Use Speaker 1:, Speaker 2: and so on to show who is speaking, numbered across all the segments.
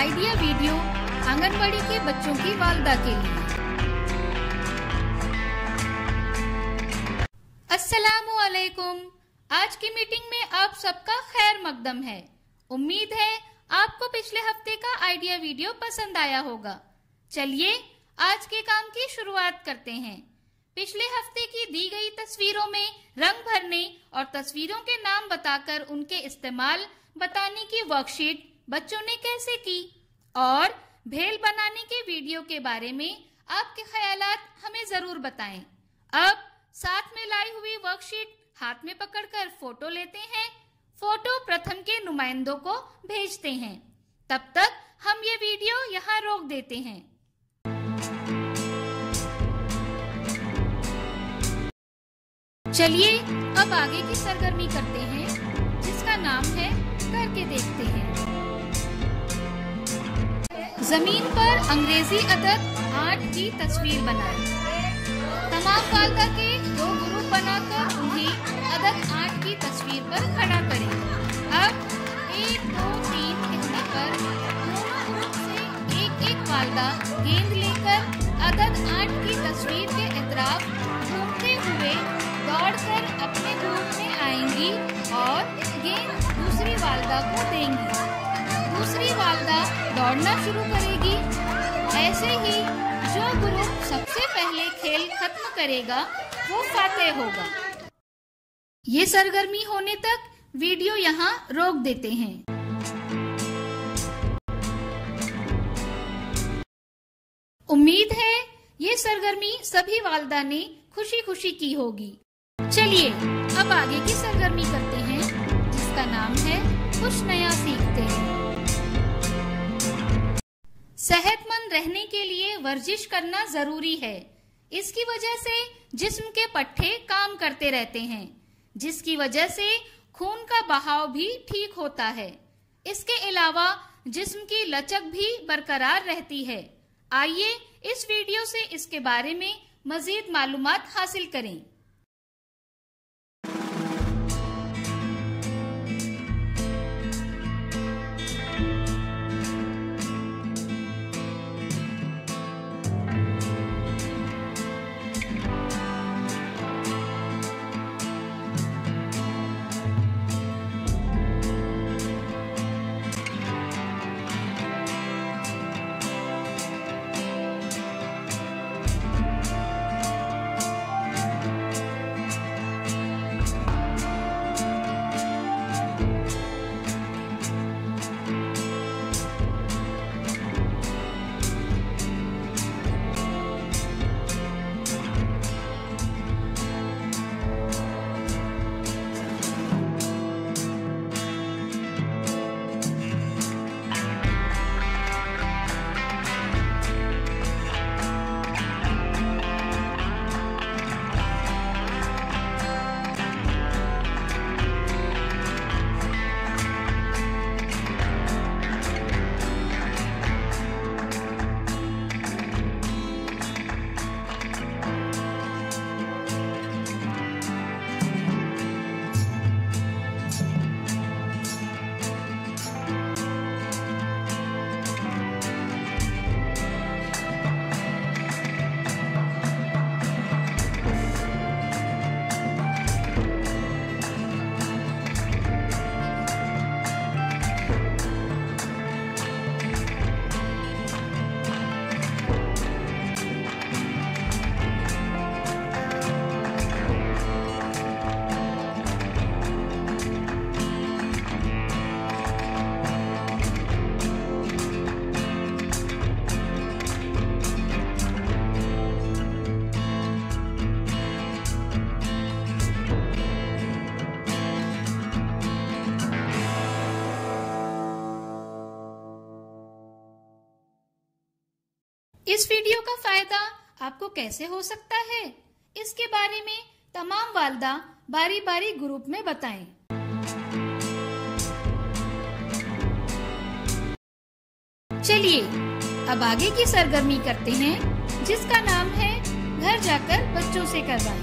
Speaker 1: Idea video anganwadi के बच्चों की वालदा के लिए। अस्सलामु अलैकुम। आज की मीटिंग में आप सबका खैर मकदम है। उम्मीद है आपको पिछले हफ्ते का आइडिया वीडियो पसंद आया होगा। चलिए आज के काम की शुरुआत करते हैं। पिछले हफ्ते की दी गई तस्वीरों में रंग भरने और तस्वीरों के नाम बताकर उनके इस्तेमाल बताने की वर्कशीट बच्चों ने कैसे की और भेल बनाने के वीडियो के बारे में आपके ख्यालात हमें जरूर बताएं। अब साथ में लाई हुई वर्कशीट हाथ में पकड़कर फोटो लेते हैं। फोटो प्रथम के नुमाइंदों को भेजते हैं। तब तक हम ये वीडियो यहाँ रोक देते हैं। चलिए अब आगे की सरगर्मी करते हैं, जिसका नाम है करके देखते हैं। जमीन पर अंग्रेजी अदद 8 की तस्वीर बनाएं। तमाम वालदा के 2 ग्रुप बनाकर उन्हें अदद 8 की तस्वीर पर खड़ा करें। अब 1, 2, 3 कहने पर दोनों ग्रुप से एक वालदा गेंद लेकर अदद 8 की तस्वीर के इतराफ घूमते हुए दौड़कर अपने ग्रुप में आएंगी और गेंद दूसरी वालदा को देंगी। दूसरी वालदा दौड़ना शुरू करेगी। ऐसे ही जो ग्रुप सबसे पहले खेल खत्म करेगा वो फातेह होगा। ये सरगर्मी होने तक वीडियो यहाँ रोक देते हैं। उम्मीद है ये सरगर्मी सभी वालदा ने खुशी खुशी की होगी। चलिए अब आगे की सरगर्मी करते हैं, जिसका नाम है कुछ नया सीखते हैं। सेहतमंद रहने के लिए वर्जिश करना जरूरी है। इसकी वजह से जिस्म के पट्टे काम करते रहते हैं, जिसकी वजह से खून का बहाव भी ठीक होता है। इसके अलावा जिस्म की लचक भी बरकरार रहती है। आइए इस वीडियो से इसके बारे में मजीद मालूमात हासिल करें। इस वीडियो का फायदा आपको कैसे हो सकता है, इसके बारे में तमाम वालदा बारी बारी ग्रुप में बताएं। चलिए अब आगे की सरगर्मी करते हैं, जिसका नाम है घर जाकर बच्चों से करवाएं।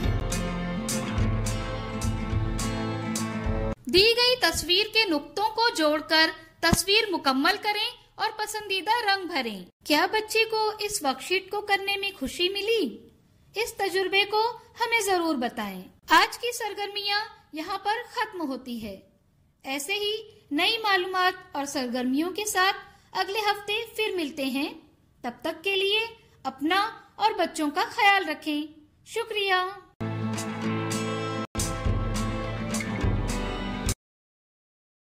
Speaker 1: दी गई तस्वीर के नुक्तों को जोड़कर तस्वीर मुकम्मल करें और पसंदीदा रंग भरें। क्या बच्चे को इस वर्कशीट को करने में खुशी मिली? इस तजुर्बे को हमें जरूर बताएं। आज की सरगर्मियां यहाँ पर खत्म होती है। ऐसे ही नई मालूमात और सरगर्मियों के साथ अगले हफ्ते फिर मिलते हैं। तब तक के लिए अपना और बच्चों का ख्याल रखें। शुक्रिया।